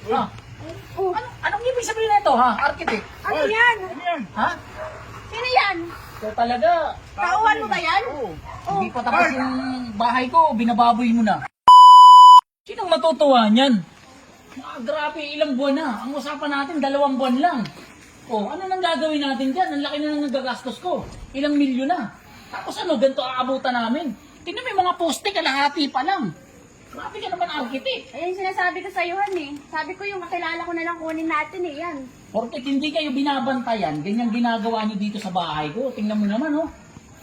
Ha? Oh, Anong ibig sabihin nito, ha? Architect? ano yan? Ano yan? Ha? Sino yan? Ito talaga. Tauhan mo ba yan? Oo. Hindi pa tapos yung bahay ko, binababoy mo na. Sinong matutuwa niyan? Grabe, ilang buwan na. Ang usapan natin, 2 buwan lang. Oh, ano nang gagawin natin dyan? Ang laki na nang nagagastos ko. Ilang milyon na. Tapos ano, ganito aabutan namin. Tingnan mo yung mga poste, kalahati pa lang. Grabe ka naman, architect. Ayun sinasabi ko sa iyo, Han eh. Sabi ko yung kakilala ko na lang kunin natin eh, yan. Porket hindi kayo binabantayan, ganyan ginagawa niyo dito sa bahay ko. Tingnan mo naman, oh.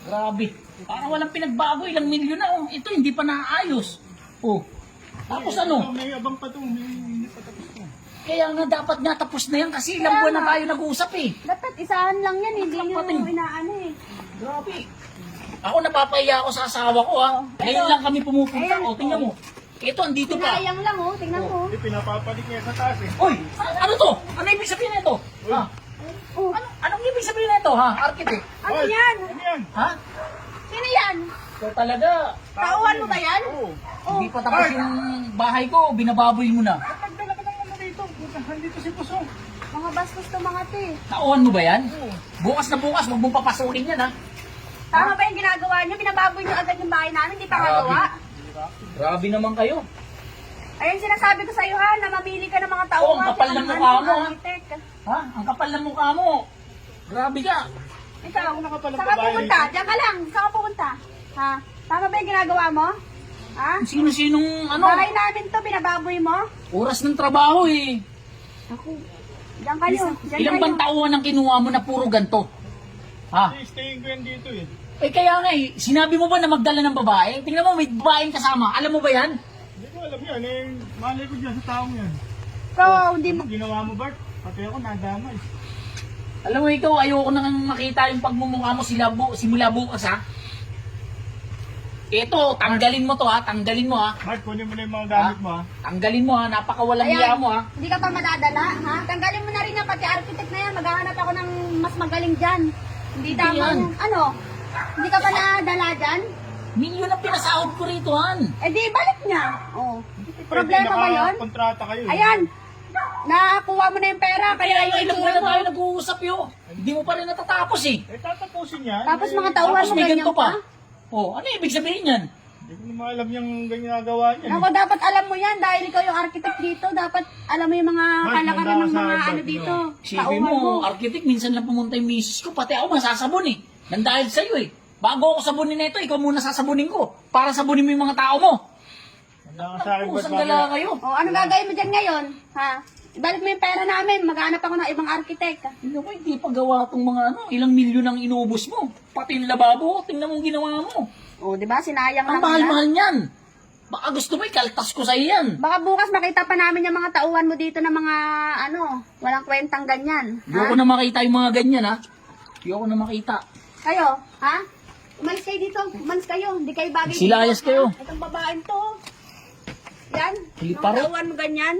Grabe. Parang walang pinagbago, ilang milyon na, oh. Ito, hindi pa naayos. Oh. Tapos ano? May abang pa to. Hindi pa tapos to. Kaya nga dapat nga tapos na yan kasi ilang buwan na tayo nag-uusap eh. Dapat isahan lang yan, hindi Lang nyo pating. inaano eh. Grabe. Ako napapahiya ako sa asawa ko ha. Ngayon lang kami pumupunta. O, tingnan mo. Ito, andito pa. Sinayang lang oh, tingnan mo. Hindi, pinapapalik niya sa taas eh. Uy, ano to? Ano ibig sabihin nito? Ha? Oh, Anong ibig sabihin nito ha, architect? ano Hoy, yan? Ano yan? Ha? Sino yan? Ito talaga. Tauhan mo ba yan? Oo. Oh, Hindi pa tapos yung bahay ko, binababoy mo na. Nagdala ka ng ano dito. Nandito si Puso. mga bastos to mga te. Tauhan mo ba yan? Oo. Bukas na bukas, huwag mong papasukin yan ha. Tama ba yung ginagawa nyo? Binababoy nyo agad yung bahay namin, hindi pa kagawa. Grabe naman kayo. Ayun sinasabi ko sa iyo ha, na mamili ka ng mga Oh, tauhan. ang kapal ng mukha mo, ha? Architect. Ha? Ang kapal ng mukha mo. Grabe ka. Ikaw, Ako nakapalang saan ka babae pupunta? rito. Diyan ka lang, saan ka pupunta? Ha? Tama ba yung ginagawa mo? Ha? Sino-sinong ano, Bahay namin to, binababoy mo? oras ng trabaho eh. Ako, diyan kayo. Diyan Ilang kayo. bang tauhan ang kinuha mo na puro ganto? Ha? Hindi, stayin ko yan dito eh. Eh kaya nga eh, sinabi mo ba na magdala ng babae? Tingnan mo, may babaeng kasama. Alam mo ba yan? Hindi ko alam yan eh. Malay ko dyan sa taong yan. So, hindi mo... Ano ginawa mo, Bart? Pati ako nadamay. Alam mo ikaw, ayoko nang makita yung pagmumukha mo simula bukas ha. Ito, tanggalin mo to ha, tanggalin mo ha. Bart, kunin mo na yung mga gamit mo ha. Tanggalin mo ha, napakawalang hiya mo ha. Hindi ka pa madadala, ha? Tanggalin mo na rin yan, pati architect na yan. Maghahanap ako ng mas magaling dyan. Hindi Hindi tama. yan. Ano? Hindi ka pa nadala dyan? Milyon ang pinasahod ko rito han. Eh di, balik niya. Oh. Pwede, Problema ba yun? nakakontrata kayo eh. Ayan. Nakakuha mo na yung pera, kaya Kaya yung ilang buwan na tayo nag-uusap yun. Hindi mo pa rin natatapos eh. Eh, tatapusin yan. Tapos Eh, mga tauhan Tapos mo may ganyan ganito pa. pa. Oh, ano ibig sabihin yan? Hindi ko naman alam yung ginagawa niya. Ako, dapat alam mo yan dahil ikaw yung architect dito. Dapat alam mo yung mga Bart, kalakaran ng nanda mga sa ano Bart, dito. Sipin Tauhan mo, architect, minsan lang pumunta yung misis ko, pati ako masasabon eh. Nang dahil sa'yo eh. Bago ako sabunin nito, ikaw muna sasabunin ko. Para sabunin mo yung mga tao mo. Wala ka sa akin, Bart. Pusang gala kayo. O, ano gagawin mo dyan ngayon? Ha? Ibalik mo yung pera namin. Maghanap ako ng ibang architect. Tingnan mo, hindi pa gawa itong mga ano, ilang milyon ang inubos mo. Pati yung lababo, tingnan mo ang ginawa mo. O, di ba? Sinayang Ang lang nila. mahal-mahal niyan. Baka gusto mo, ikaltas ko sa'yo yan. Baka bukas makita pa namin yung mga tauhan mo dito na mga ano, walang kwentang ganyan. Ayoko na makita yung mga ganyan ha. Ayoko na makita. Kayo, ha? Umalis kayo dito. Umalis kayo. Hindi kayo bagay Silayas dito, kayo. ha? Itong babaeng to. Yan. Hiliparo. Mga tauhan mo ganyan.